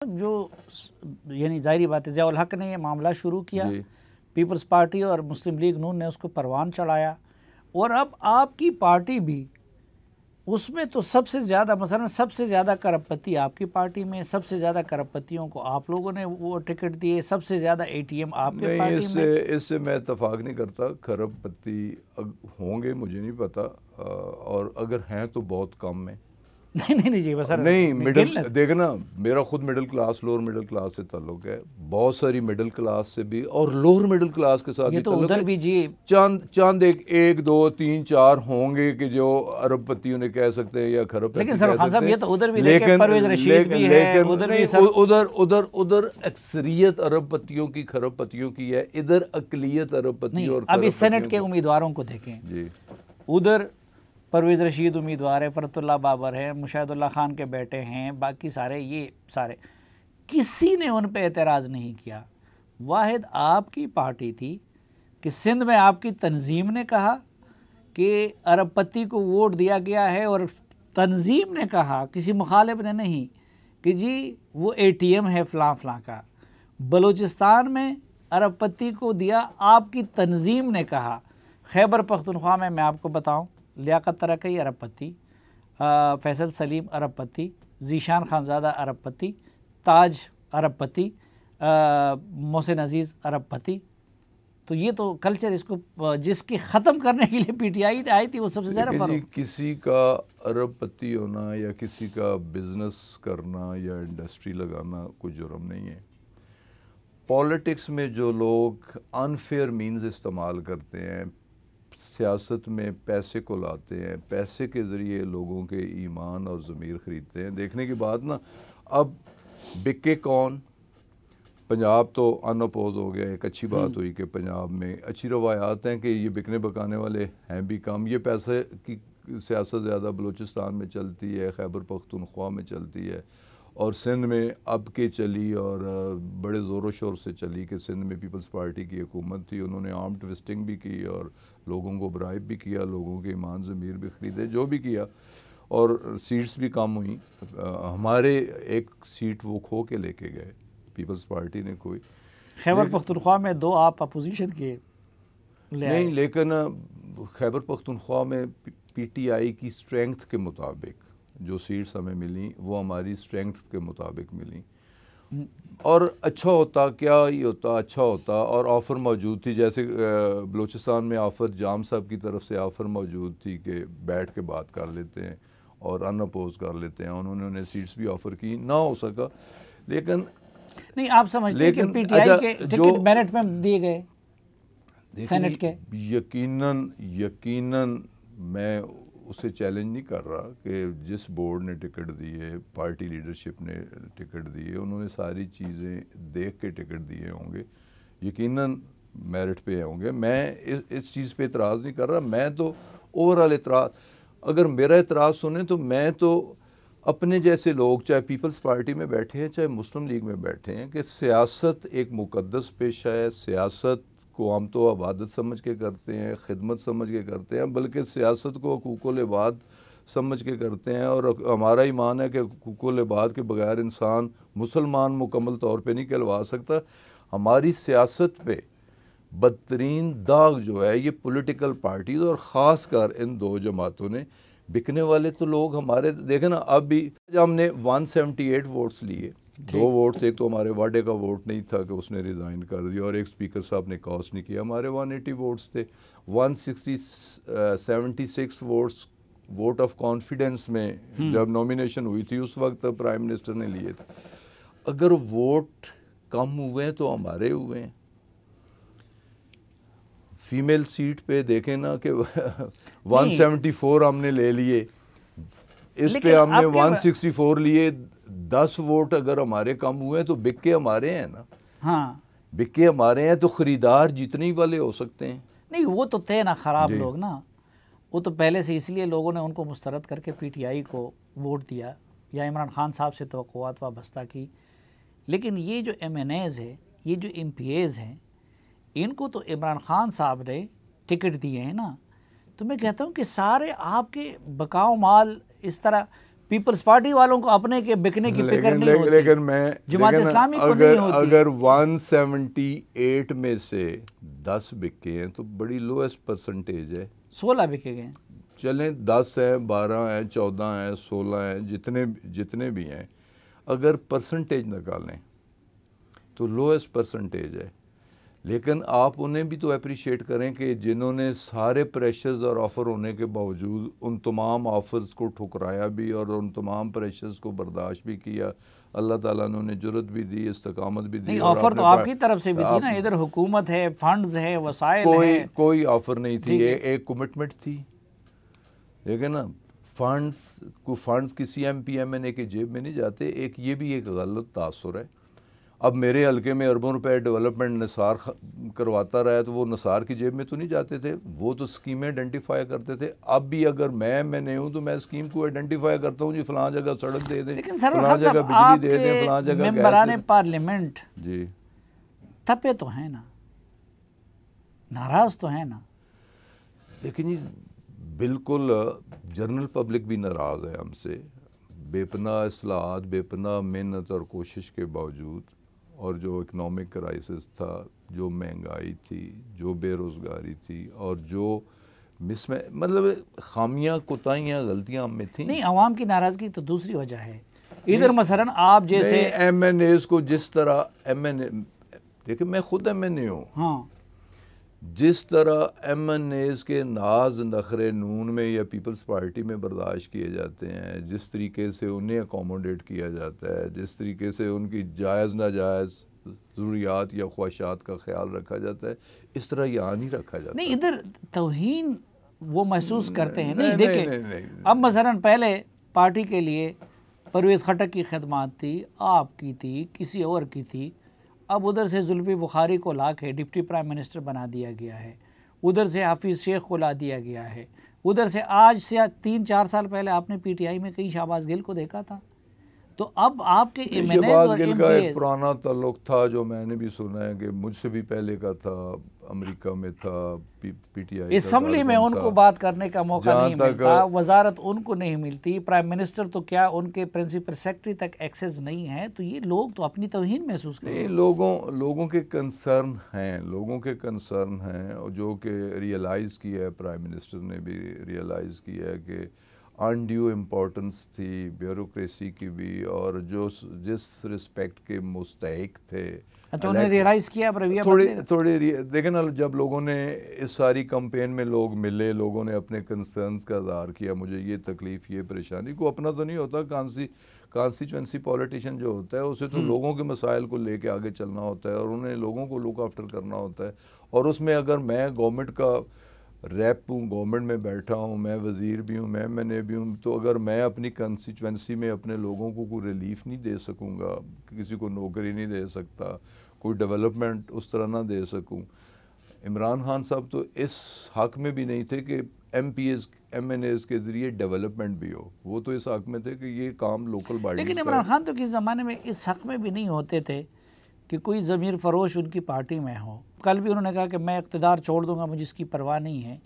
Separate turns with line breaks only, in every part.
جو یعنی ظاہری بات ہے ضیاء الحق نے یہ معاملہ شروع کیا، پیپلز پارٹی اور مسلم لیگ نون نے اس کو پروان چڑھایا، اور اب آپ کی پارٹی بھی اس میں تو سب سے زیادہ مثلا سب سے زیادہ کرپ پتی آپ کی پارٹی میں، سب سے زیادہ کرپ پتیوں کو آپ لوگوں نے وہ ٹکٹ دیے، سب سے زیادہ اے ٹی ایم آپ کے پارٹی میں۔
اس سے میں اتفاق نہیں کرتا، کرپ پتی ہوں گے مجھے نہیں پتا، اور اگر ہیں تو بہت کم ہیں۔
نہیں جی بس
نہیں، دیکھنا میرا خود middle class lower middle class سے تعلق ہے، بہت ساری مڈل کلاس سے بھی اور لوور مڈل کلاس کے ساتھ بھی تعلق ہے۔
بھی جی
چاند ایک دو تین چار ہوں گے کہ جو ارب پتیوں نے کہہ سکتے ہیں یا خرب پتی کہہ سکتے ہیں، لیکن ادھر اکثریت ارب پتیوں کی خرب پتیوں کی ہے، ادھر اقلیت ارب پتیوں اور
ابھی سینٹ کے امیدواروں کو دیکھیں
جی،
ادھر پرویز رشید امیدوار ہے، فرت اللہ بابر ہے، مشاہد اللہ خان کے بیٹے ہیں، باقی سارے یہ سارے کسی نے ان پہ اعتراض نہیں کیا۔ واحد آپ کی پارٹی تھی کہ سندھ میں آپ کی تنظیم نے کہا کہ ارب پتی کو ووٹ دیا گیا ہے، اور تنظیم نے کہا، کسی مخالف نے نہیں، کہ جی وہ اے ٹی ایم ہے فلاں فلاں کا۔ بلوچستان میں ارب پتی کو دیا آپ کی تنظیم نے کہا۔ خیبر پختونخوا میں آپ کو بتاؤں، لیاقت ترکی ارب پتی، فیصل سلیم ارب پتی، ذیشان خانزادہ ارب پتی، تاج ارب پتی، محسن عزیز ارب پتی۔ تو یہ تو کلچر اس کو جس کی ختم کرنے کے لیے پی ٹی آئی آئی تھی وہ سب سے زیادہ فرق۔
کسی کا ارب پتی ہونا یا کسی کا بزنس کرنا یا انڈسٹری لگانا کوئی جرم نہیں ہے۔ پالیٹکس میں جو لوگ انفیئر مینز استعمال کرتے ہیں، سیاست میں پیسے کو لاتے ہیں، پیسے کے ذریعے لوگوں کے ایمان اور ضمیر خریدتے ہیں۔ دیکھنے کی بات نا، اب بکے کون؟ پنجاب تو ان اپوز ہو گیا، ایک اچھی بات ہوئی کہ پنجاب میں اچھی روایات ہیں کہ یہ بکنے بکانے والے ہیں بھی کم۔ یہ پیسے کی سیاست زیادہ بلوچستان میں چلتی ہے، خیبر پختونخوا میں چلتی ہے، اور سندھ میں اب کے چلی اور بڑے زور و شور سے چلی کہ سندھ میں پیپلز پارٹی کی حکومت تھی، انہوں نے آرم ٹوسٹنگ بھی کی اور لوگوں کو برائب بھی کیا، لوگوں کے ایمان ضمیر بھی خریدے، جو بھی کیا، اور سیٹس بھی کم ہوئیں۔ ہمارے ایک سیٹ وہ کھو کے لے کے گئے پیپلز پارٹی نے کوئی۔
خیبر پختونخوا میں 2 آپ اپوزیشن کے
نہیں، لیکن خیبر پختونخوا میں پی ٹی آئی کی اسٹرینگتھ کے مطابق جو سیٹس ہمیں ملیں وہ ہماری اسٹرینگتھ کے مطابق ملیں، اور اچھا ہوتا کیا ہی ہوتا، اچھا ہوتا، اور آفر موجود تھی، جیسے بلوچستان میں آفر جام صاحب کی طرف سے آفر موجود تھی کہ بیٹھ کے بات کر لیتے ہیں اور ان اپوز کر لیتے ہیں، انہوں نے سیٹس بھی آفر کی، نہ ہو سکا۔ لیکن
نہیں، آپ سمجھتے ہیں کہ پی ٹی آئی کے ٹکٹ میرٹ میں دیے گئے سینٹ کے؟
یقیناً میں اسے چیلنج نہیں کر رہا کہ جس بورڈ نے ٹکٹ دیے، پارٹی لیڈرشپ نے ٹکٹ دیے، انہوں نے ساری چیزیں دیکھ کے ٹکٹ دیے ہوں گے، یقیناً میرٹ پہ ہوں گے۔ میں اس چیز پہ اعتراض نہیں کر رہا، میں تو اوورآل اعتراض، اگر میرا اعتراض سنیں تو میں تو اپنے جیسے لوگ چاہے پیپلز پارٹی میں بیٹھے ہیں چاہے مسلم لیگ میں بیٹھے ہیں کہ سیاست ایک مقدس پیشہ ہے، سیاست کو ہم تو عبادت سمجھ کے کرتے ہیں، خدمت سمجھ کے کرتے ہیں، بلکہ سیاست کو حقوق العباد سمجھ کے کرتے ہیں، اور ہمارا ایمان ہے کہ حقوق العباد کے بغیر انسان مسلمان مکمل طور پہ نہیں کہلوا سکتا۔ ہماری سیاست پہ بدترین داغ جو ہے یہ پولیٹیکل پارٹیز اور خاص کر ان 2 جماعتوں نے، بکنے والے تو لوگ ہمارے دیکھیں نا، اب بھی ہم نے 178 ووٹس لیے، 2 ووٹس، ایک تو ہمارے واڈے کا ووٹ نہیں تھا کہ اس نے ریزائن کر دیا، اور ایک اسپیکر صاحب نے کاسٹ نہیں کیا، ہمارے 180 ووٹس تھے۔ 176 ووٹس ووٹ آف کانفیڈنس میں جب نومینیشن ہوئی تھی اس وقت پرائم منسٹر نے لیے تھے۔ اگر ووٹ کم ہوئے ہیں تو ہمارے ہوئے ہیں۔ فیمیل سیٹ پہ دیکھیں نا کہ 174 ہم نے لے لیے، اس پہ ہم نے 164 لیے، 10 ووٹ اگر ہمارے کم ہوئے تو بکے ہمارے ہیں نا۔
ہاں،
بکے ہمارے ہیں تو خریدار جتنے والے ہو سکتے ہیں۔
نہیں وہ تو تھے نا خراب لوگ نا، وہ تو پہلے سے، اس لیے لوگوں نے ان کو مسترد کر کے پی ٹی آئی کو ووٹ دیا یا عمران خان صاحب سے توقعات وابستہ کی۔ لیکن یہ جو ایم این ایز ہے، یہ جو ایم پی ایز ہیں، ان کو تو عمران خان صاحب نے ٹکٹ دیے ہیں نا۔ تو میں کہتا ہوں کہ سارے آپ کے بکاؤ مال اس طرح پیپلز پارٹی والوں کو اپنے کے بکنے کی فکر نہیں ہوتی،
لیکن میں
جماعت اسلامی کو نہیں ہوتی۔
اگر 178 میں سے 10 بکے ہیں تو بڑی لویسٹ پرسنٹیج ہے۔
16 بکے گئے،
چلیں 10 ہیں، 12 ہیں، 14 ہیں، 16 ہیں، جتنے بھی ہیں، اگر پرسنٹیج نکالیں تو لویسٹ پرسنٹیج ہے۔ لیکن آپ انہیں بھی تو اپریشیٹ کریں کہ جنہوں نے سارے پریشرز اور آفر ہونے کے باوجود ان تمام آفرز کو ٹھکرایا بھی اور ان تمام پریشرز کو برداشت بھی کیا، اللہ تعالیٰ نے انہیں جرت بھی دی، استقامت بھی دی۔
نہیں آفر تو آپ کی طرف سے بھی تھی نا، ادھر حکومت ہے، فنڈز ہے، وسائل ہے،
کوئی آفر نہیں تھی، ایک کمٹمنٹ تھی۔ دیکھیں نا، فنڈز کسی ایم پی ایم این اے کے جیب میں نہیں جاتے، یہ بھی ایک غلط تاثر ہے۔ اب میرے حلقے میں اربوں روپے ڈیولپمنٹ نثار کرواتا رہا ہے تو وہ نثار کی جیب میں تو نہیں جاتے تھے، وہ تو اسکیمیں آئیڈینٹیفائی کرتے تھے۔ اب بھی اگر میں نہیں ہوں تو میں اسکیم کو آئیڈینٹیفائی کرتا ہوں، جی فلاں جگہ سڑک دے دیں، فلاں جگہ بجلی دے دیں، فلاں جگہ گیس۔
ممبران پارلیمنٹ
جی
تپے تو ہیں نا، ناراض تو ہیں نا۔
لیکن جی بالکل جنرل پبلک بھی ناراض ہے ہم سے، بے پناہ اصلاحات، بے پناہ محنت اور کوشش کے باوجود، اور جو اکنامک کرائسس تھا، جو مہنگائی تھی، جو بے روزگاری تھی، اور جو مطلب خامیاں، کوتاہیاں، غلطیاں ہم میں تھیں۔
نہیں، عوام کی ناراضگی تو دوسری وجہ ہے۔ ادھر مثلا آپ جیسے
ایم این ایز کو جس طرح دیکھیں میں خود ایم این اے ہوں،
ہاں،
جس طرح ایم این ایز کے ناز نخرے نون میں یا پیپلز پارٹی میں برداشت کیے جاتے ہیں، جس طریقے سے انہیں اکوموڈیٹ کیا جاتا ہے، جس طریقے سے ان کی جائز ناجائز ضروریات یا خواہشات کا خیال رکھا جاتا ہے، اس طرح یہاں نہیں رکھا جاتا۔
نہیں، ادھر توہین وہ محسوس کرتے ہیں۔ نہیں دیکھیں، اب مثلا پہلے پارٹی کے لیے پرویز خٹک کی خدمات تھی، آپ کی تھی، کسی اور کی تھی، اب ادھر سے زلفی بخاری کو لا کے ڈپٹی پرائم منسٹر بنا دیا گیا ہے، ادھر سے حافظ شیخ کو لا دیا گیا ہے، ادھر سے آج سے 3-4 سال پہلے آپ نے پی ٹی آئی میں کہیں شہباز گل کو دیکھا تھا۔ تو اب آپ کے
شہباز گل کا ایک پرانا تعلق تھا جو میں نے بھی سنا ہے کہ مجھ سے بھی پہلے کا تھا، امریکہ میں تھا، پی ٹی آئی
اسمبلی میں ان کو بات کرنے کا موقع نہیں ملتا، وزارت ان کو نہیں ملتی، پرائم منسٹر تو کیا ان کے پرنسپل سیکرٹری تک ایکسیس نہیں ہے۔ تو یہ لوگ تو اپنی توہین محسوس کرتے ہیں۔
لوگوں کے کنسرن ہیں، جو کہ ریئلائز کیا ہے، پرائم منسٹر نے بھی ریئلائز کیا ہے کہ انڈیو امپورٹنس تھی بیوروکریسی کی بھی، اور جس رسپیکٹ کے مستحق تھے۔
اچھا، انہیں ریئلائز کیا
تھوڑی دیکھیں نا، جب لوگوں نے اس ساری کمپین میں لوگ ملے، لوگوں نے اپنے کنسرنز کا اظہار کیا، مجھے یہ تکلیف، یہ پریشانی، کو اپنا تو نہیں ہوتا، کانسٹیچوئنسی پولیٹیشین جو ہوتا ہے اسے تو لوگوں کے مسائل کو لے کے آگے چلنا ہوتا ہے، اور انہیں لوگوں کو لک آفٹر کرنا ہوتا ہے۔ اور اس میں اگر میں گورنمنٹ کا ریپ ہوں، گورنمنٹ میں بیٹھا ہوں، میں وزیر بھی ہوں، میں ایم این اے بھی ہوں، تو اگر میں اپنی کنسٹیچوئنسی میں اپنے لوگوں کو کوئی ریلیف نہیں دے سکوں گا، کسی کو نوکری نہیں دے سکتا، کوئی ڈیولپمنٹ اس طرح نہ دے سکوں۔ عمران خان صاحب تو اس حق میں بھی نہیں تھے کہ ایم این ایز کے ذریعے ڈیولپمنٹ بھی ہو، وہ تو اس حق میں تھے کہ یہ کام لوکل باڈیز کا۔
لیکن عمران خان تو کس زمانے میں اس حق میں بھی نہیں ہوتے تھے کہ کوئی ضمیر فروش ان کی پارٹی میں ہو۔ کل بھی انہوں نے کہا کہ میں اقتدار چھوڑ دوں گا، مجھے اس کی پرواہ نہیں ہے۔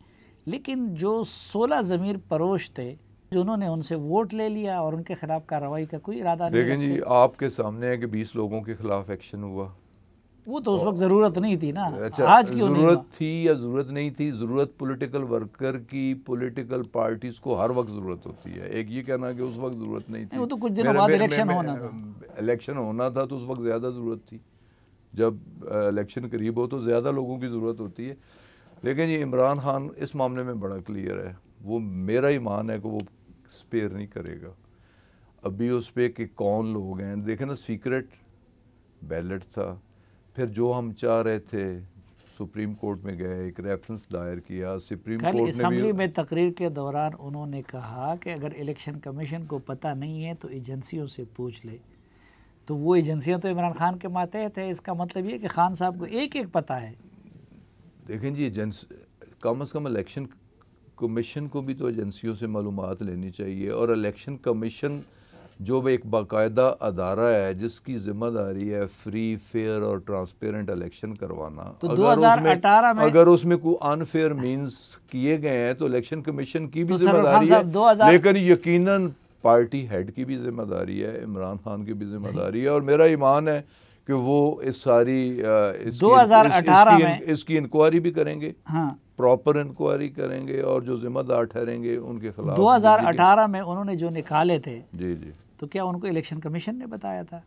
لیکن جو 16 ضمیر فروش تھے، جنہوں نے ان سے ووٹ لے لیا اور ان کے خلاف کارروائی کا کوئی ارادہ نہیں
لیکن جی آپ کے سامنے ہے کہ 20 لوگوں کے خلاف ایکشن ہوا۔
وہ تو اس وقت ضرورت نہیں تھی نا،
اچھا،
آج کیوں نہیں ہوا؟
ضرورت تھی یا ضرورت نہیں تھی؟ ضرورت پولیٹیکل ورکر کی، پولیٹیکل پارٹیز کو ہر وقت ضرورت ہوتی ہے۔ ایک یہ کہنا کہ اس وقت ضرورت نہیں تھی،
وہ تو کچھ دنوں بعد الیکشن ہونا تھا۔
الیکشن ہونا تھا تو اس وقت زیادہ ضرورت تھی، جب الیکشن قریب ہو تو زیادہ لوگوں کی ضرورت ہوتی ہے۔ لیکن یہ عمران خان اس معاملے میں بڑا کلیئر ہے، وہ میرا ایمان ہے کہ وہ سپیئر نہیں کرے گا۔ ابھی اس پہ کہ کون لوگ ہیں، دیکھیں نا، سیکرٹ بیلٹ تھا، پھر جو ہم چاہ رہے تھے سپریم کورٹ میں گئے، ایک ریفرنس دائر کیا، سپریم کورٹ نے بھی
اسمبلی میں تقریر کے دوران انہوں نے کہا کہ اگر الیکشن کمیشن کو پتہ نہیں ہے تو ایجنسیوں سے پوچھ لے۔ تو وہ ایجنسیاں تو عمران خان کے ماتحت ہے، اس کا مطلب یہ کہ خان صاحب کو ایک پتہ ہے۔
دیکھیں جی، کم از کم الیکشن کمیشن کو بھی تو ایجنسیوں سے معلومات لینی چاہیے، اور الیکشن کمیشن جو ایک باقاعدہ ادارہ ہے جس کی ذمہ داری ہے فری، فیئر اور ٹرانسپیرنٹ الیکشن کروانا،
تو 2018 میں
اگر اس میں کوئی انفیئر مینز کیے گئے ہیں تو الیکشن کمیشن کی بھی ذمہ داری ہے۔ لیکن یقیناً پارٹی ہیڈ کی بھی ذمہ داری ہے، عمران خان کی بھی ذمہ داری ہے، اور میرا ایمان ہے کہ وہ اس ساری
2018 میں
اس کی انکوائری بھی کریں گے،
ہاں
پراپر انکوائری کریں گے، اور جو ذمہ دار ٹھہریں گے ان کے خلاف
2018 میں انہوں نے جو نکالے تھے
جی جی
تو کیا ان کو الیکشن کمیشن نے بتایا تھا؟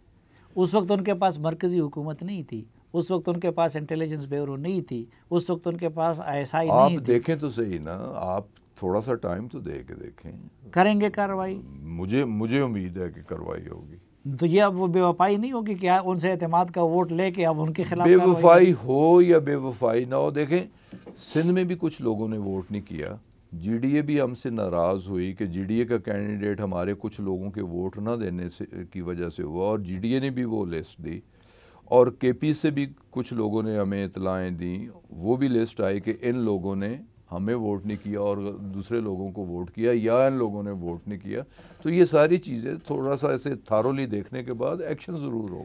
اس وقت ان کے پاس مرکزی حکومت نہیں تھی، اس وقت ان کے پاس انٹیلیجنس بیورو نہیں تھی، اس وقت ان کے پاس ISI نہیں
آپ
تھی۔
دیکھیں تو صحیح نا، آپ تھوڑا سا ٹائم تو دے کے دیکھیں،
کریں گے کارروائی؟
مجھے امید ہے کہ کارروائی ہوگی۔
تو یہ اب وہ بے وفائی نہیں ہوگی کہ ان سے اعتماد کا ووٹ لے کے اب ان کے خلاف
بے وفائی ہو یا بے وفائی نہ ہو، دیکھیں سندھ میں بھی کچھ لوگوں نے ووٹ نہیں کیا، جی ڈی اے بھی ہم سے ناراض ہوئی کہ جی ڈی اے کا کینڈیڈیٹ ہمارے کچھ لوگوں کے ووٹ نہ دینے سے کی وجہ سے ہوا، اور جی ڈی اے نے بھی وہ لسٹ دی، اور کے پی سے بھی کچھ لوگوں نے ہمیں اطلاعیں دیں، وہ بھی لسٹ آئی کہ ان لوگوں نے ہمیں ووٹ نہیں کیا اور دوسرے لوگوں کو ووٹ کیا، یا ان لوگوں نے ووٹ نہیں کیا۔ تو یہ ساری چیزیں تھوڑا سا ایسے تھارولی دیکھنے کے بعد ایکشن ضرور ہوگا۔